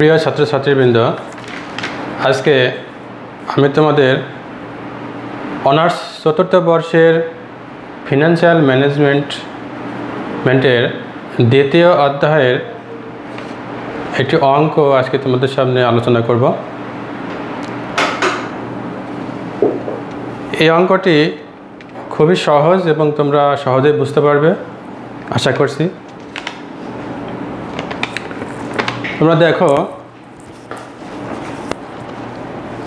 প্রিয় ছাত্রছাত্রীবৃন্দ, আজকে আমি তোমাদের অনার্স চতুর্থ বর্ষের ফিনান্সিয়াল ম্যানেজমেন্টের দ্বিতীয় অধ্যায়ের একটি অঙ্ক আজকে তোমাদের সামনে আলোচনা করব। এই অঙ্কটি খুবই সহজ এবং তোমরা সহজেই বুঝতে পারবে আশা করছি। তোমরা দেখো,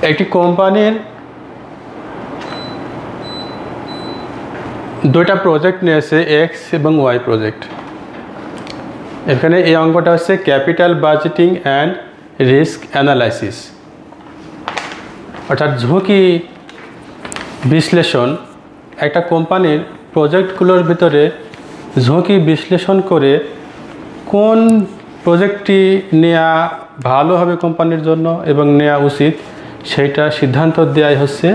একটি কোম্পানির দুইটা প্রজেক্ট নিয়েছে, এক্স এবং ওয়াই প্রজেক্ট। এখানে এই অঙ্কটা হচ্ছে capital budgeting and risk analysis, অর্থাৎ ঝুঁকি বিশ্লেষণ। একটা কোম্পানির প্রজেক্টগুলোর ভিতরে ঝুঁকি বিশ্লেষণ করে কোন প্রজেক্টটি নেওয়া ভালো হবে কোম্পানির জন্য এবং নেওয়া উচিত, সেইটা সিদ্ধান্ত দেওয়াই হচ্ছে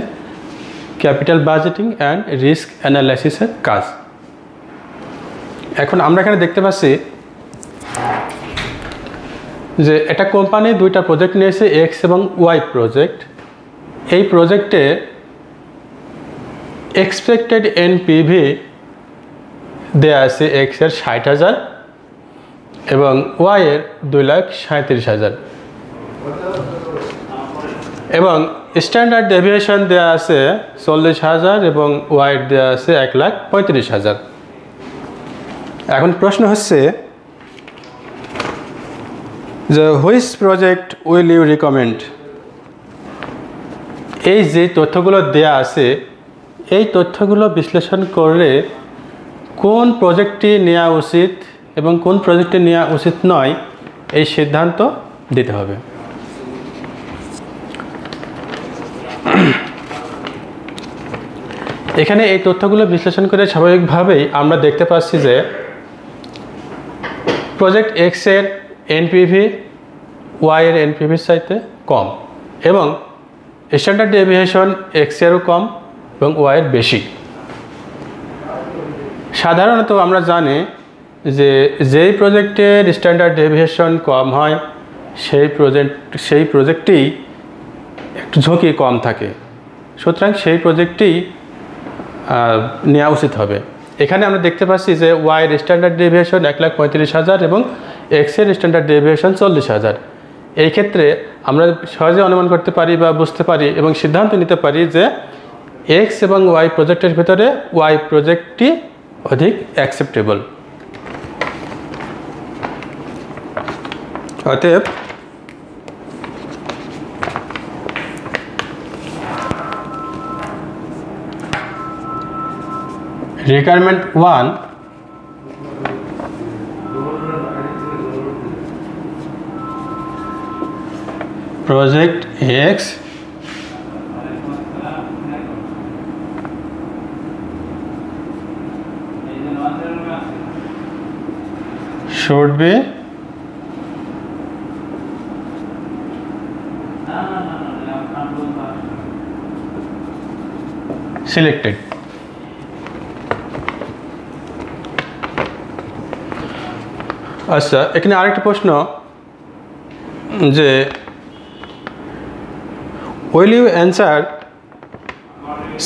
ক্যাপিটাল বাজেটিং অ্যান্ড রিস্ক অ্যানালাইসিসের কাজ। এখন আমরা এখানে দেখতে পাচ্ছি যে একটা কোম্পানি দুইটা প্রজেক্ট নিয়েছে, এক্স এবং ওয়াই প্রজেক্ট। এই প্রজেক্টে এক্সপেক্টেড এনপিভি দেয়া আছে এক্সের 60,000 এবং ওয়াইয়ের 2,37,000 এবং স্ট্যান্ডার্ড ডেভিয়েশন দেওয়া আছে 40,000 এবং ওয়াইয়ের দেওয়া আছে 1,35,000। এখন প্রশ্ন হচ্ছে যে which project will you recommend. এই যে তথ্যগুলো দেয়া আছে, এই তথ্যগুলো বিশ্লেষণ করলে কোন প্রজেক্টটি নেওয়া উচিত এবং কোন প্রজেক্টটি নেওয়া উচিত নয়, এই সিদ্ধান্ত দিতে হবে। এখানে এই তথ্যগুলো বিশ্লেষণ করে স্বাভাবিকভাবেই আমরা দেখতে পাচ্ছি যে প্রজেক্ট এক্সের এনপিভি ওয়াইয়ের এনপিভির চাইতে কম এবং স্ট্যান্ডার্ড ডেভিয়েশন এক্সেরও কম এবং ওয়াইয়ের বেশি। সাধারণত আমরা জানি যে যেই প্রজেক্টের স্ট্যান্ডার্ড ডেভিয়েশন কম হয় সেই প্রজেক্টটি একটু ঝুঁকি কম থাকে, সুতরাং সেই প্রজেক্টটি নেওয়া উচিত হবে। এখানে আমরা দেখতে পাচ্ছি যে ওয়াইয়ের স্ট্যান্ডার্ড ডেভিয়েশন 1,35,000 এবং এক্সের স্ট্যান্ডার্ড ডেভিয়েশন 40,000। এই ক্ষেত্রে আমরা সহজে অনুমান করতে পারি বা বুঝতে পারি এবং সিদ্ধান্ত নিতে পারি যে এক্স এবং ওয়াই প্রজেক্টের ভিতরে ওয়াই প্রজেক্টটি অধিক অ্যাকসেপ্টেবল। অতএব requirement 1, project X should be selected. আচ্ছা, এখানে আরেকটা প্রশ্ন যে will you answer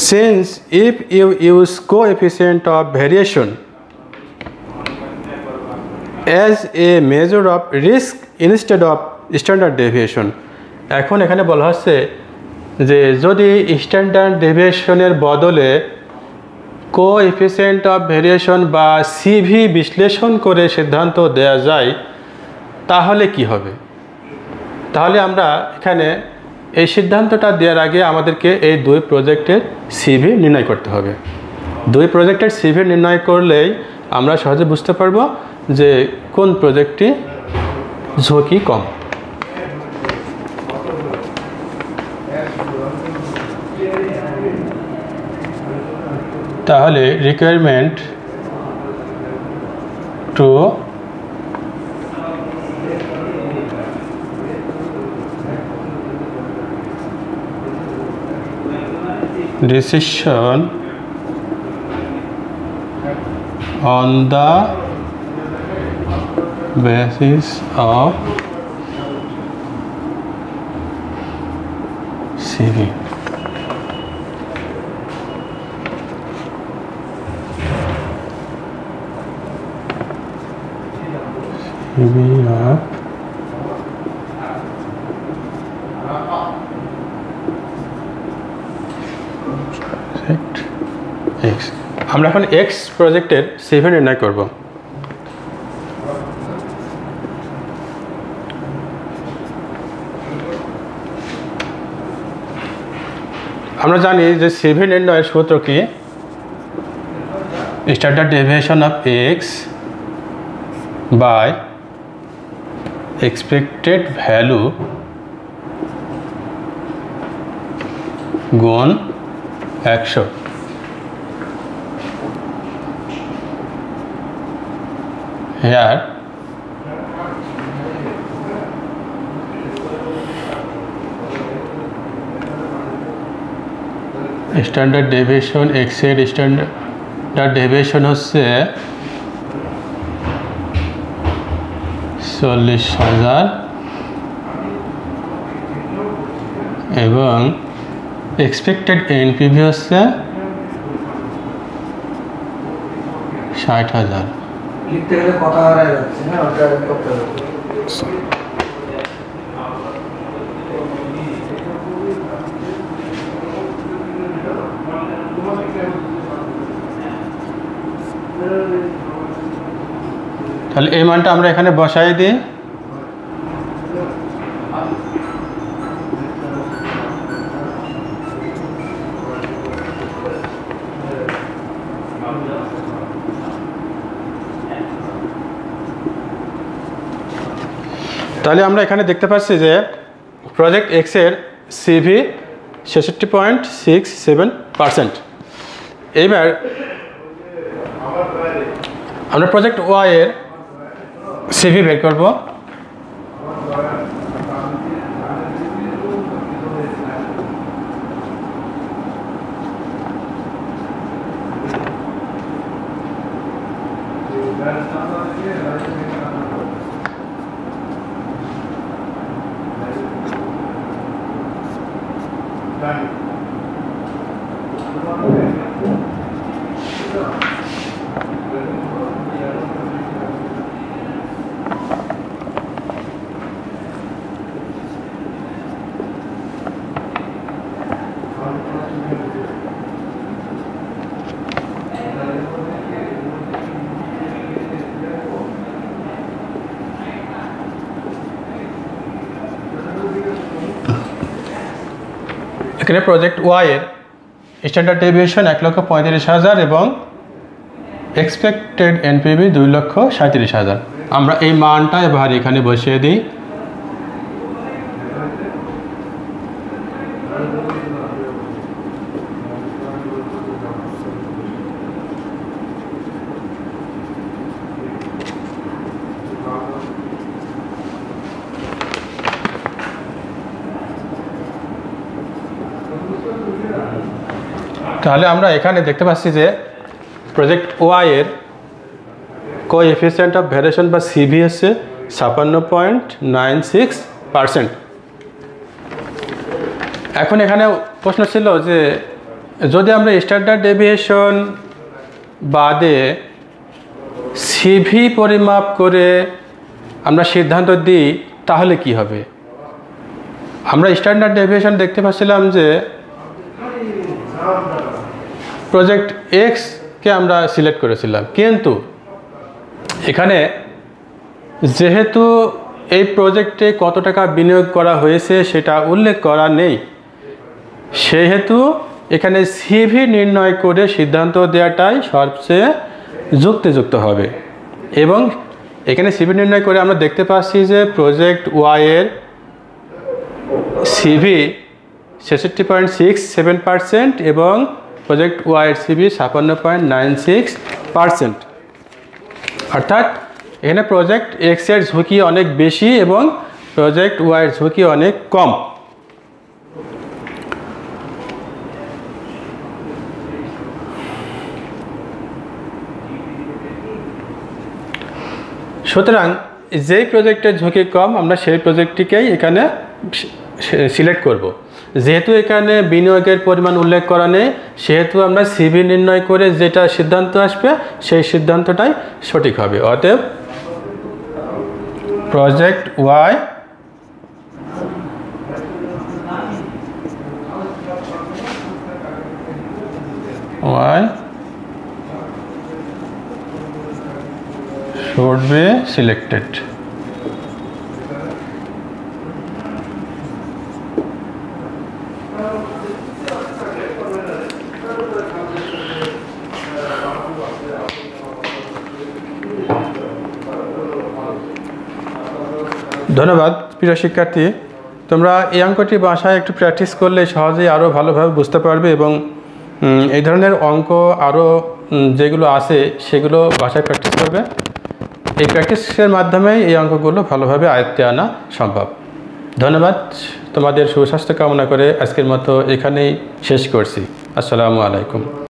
since if you use coefficient of variation as a measure of risk instead of standard deviation। এখন এখানে বলা হচ্ছে যে যদি স্ট্যান্ডার্ড ডেভিয়েশনের বদলে কোএফিসিয়েন্ট অফ ভেরিয়েশন বা সিভি বিশ্লেষণ করে সিদ্ধান্ত দেয়া যায় তাহলে কি হবে। তাহলে আমরা এখানে এই সিদ্ধান্তটা দেওয়ার আগে আমাদেরকে এই দুই প্রজেক্টের সিভি নির্ণয় করতে হবে। দুই প্রজেক্টের সিভি নির্ণয় করলেই আমরা সহজে বুঝতে পারবো যে কোন প্রজেক্টটি ঝুঁকি কম। তাহলে requirement to decision on the basis of CV X. আমরা এখন এক্স প্রজেক্টের সিভি নির্ণয় করব। আমরা জানি যে সিভি নির্ণয়ের সূত্র কি, standard deviation of X by expected value গুণ 100। Here স্ট্যান্ডার্ড ডেভিয়েশন এক্স এর স্ট্যান্ডার্ড ডেভিয়েশন হচ্ছে 40,000 এবং এক্সপেক্টেড এনপিভি হচ্ছে 60,000। লিখতে গেলে কথা হারায় যাচ্ছে না, ওটা করতে হবে। তাহলে এই মানটা আমরা এখানে বসাই দিই। তাহলে আমরা এখানে দেখতে পাচ্ছি যে প্রজেক্ট এক্স এর সিভি 66.67%। এইবার আমরা প্রজেক্ট ওয়াই এর সিভি বের করব। এখানে প্রজেক্ট ওয়াই এর স্ট্যান্ডার্ড ডেভিয়েশন 1,35,000 এবং এক্সপেক্টেড এনপিভি 2,37,000। আমরা এই মানটা এবার এখানে বসিয়ে দিই। তাহলে আমরা এখানে দেখতে পাচ্ছি যে প্রজেক্ট ওয়াই এর কোএফিসিয়েন্ট অফ ভ্যারিয়েশন বা সিভি হচ্ছে 56.96%। এখন এখানে প্রশ্ন ছিল যে যদি আমরা স্ট্যান্ডার্ড ডেভিয়েশন বাদে সিভি পরিমাপ করে আমরা সিদ্ধান্ত দিই তাহলে কি হবে। আমরা স্ট্যান্ডার্ড ডেভিয়েশন দেখতে পাচ্ছিলাম যে প্রজেক্ট এক্সকে আমরা সিলেক্ট করেছিলাম, কিন্তু এখানে যেহেতু এই প্রজেক্টে কত টাকা বিনিয়োগ করা হয়েছে সেটা উল্লেখ করা নেই, সেহেতু এখানে সিভি নির্ণয় করে সিদ্ধান্ত দেওয়াটাই সবচেয়ে যুক্তিযুক্ত হবে। এবং এখানে সিভি নির্ণয় করে আমরা দেখতে পাচ্ছি যে প্রজেক্ট ওয়াই এর সিভি 66.67% এবং প্রজেক্ট ওয়াই এর সিভি 56.96%। অর্থাৎ এখানে প্রজেক্ট এক্স এর ঝুঁকি অনেক বেশি এবং প্রজেক্ট ওয়াই এর ঝুঁকি অনেক কম। সুতরাং যেই প্রজেক্টের ঝুঁকি কম আমরা সেই প্রজেক্টটিকেই এখানে সিলেক্ট করব। যেহেতু এখানে বিনিয়োগের পরিমাণ উল্লেখ করা নেই, সেহেতু আমরা সিভি নির্ণয় করে যেটা সিদ্ধান্ত আসবে সেই সিদ্ধান্তটাই সঠিক হবে। অতএব project Y should be selected. ধন্যবাদ প্রিয় শিক্ষার্থী, তোমরা এই অঙ্কটি বাসায় একটু প্র্যাকটিস করলে সহজেই আরও ভালোভাবে বুঝতে পারবে এবং এই ধরনের অঙ্ক আরও যেগুলো আছে সেগুলো বাসায় প্র্যাকটিস করবে। এই প্র্যাকটিসের মাধ্যমেই এই অঙ্কগুলো ভালোভাবে আয়ত্তে আনা সম্ভব। ধন্যবাদ, তোমাদের সুস্বাস্থ্য কামনা করে আজকের মতো এখানেই শেষ করছি। আসসালামু আলাইকুম।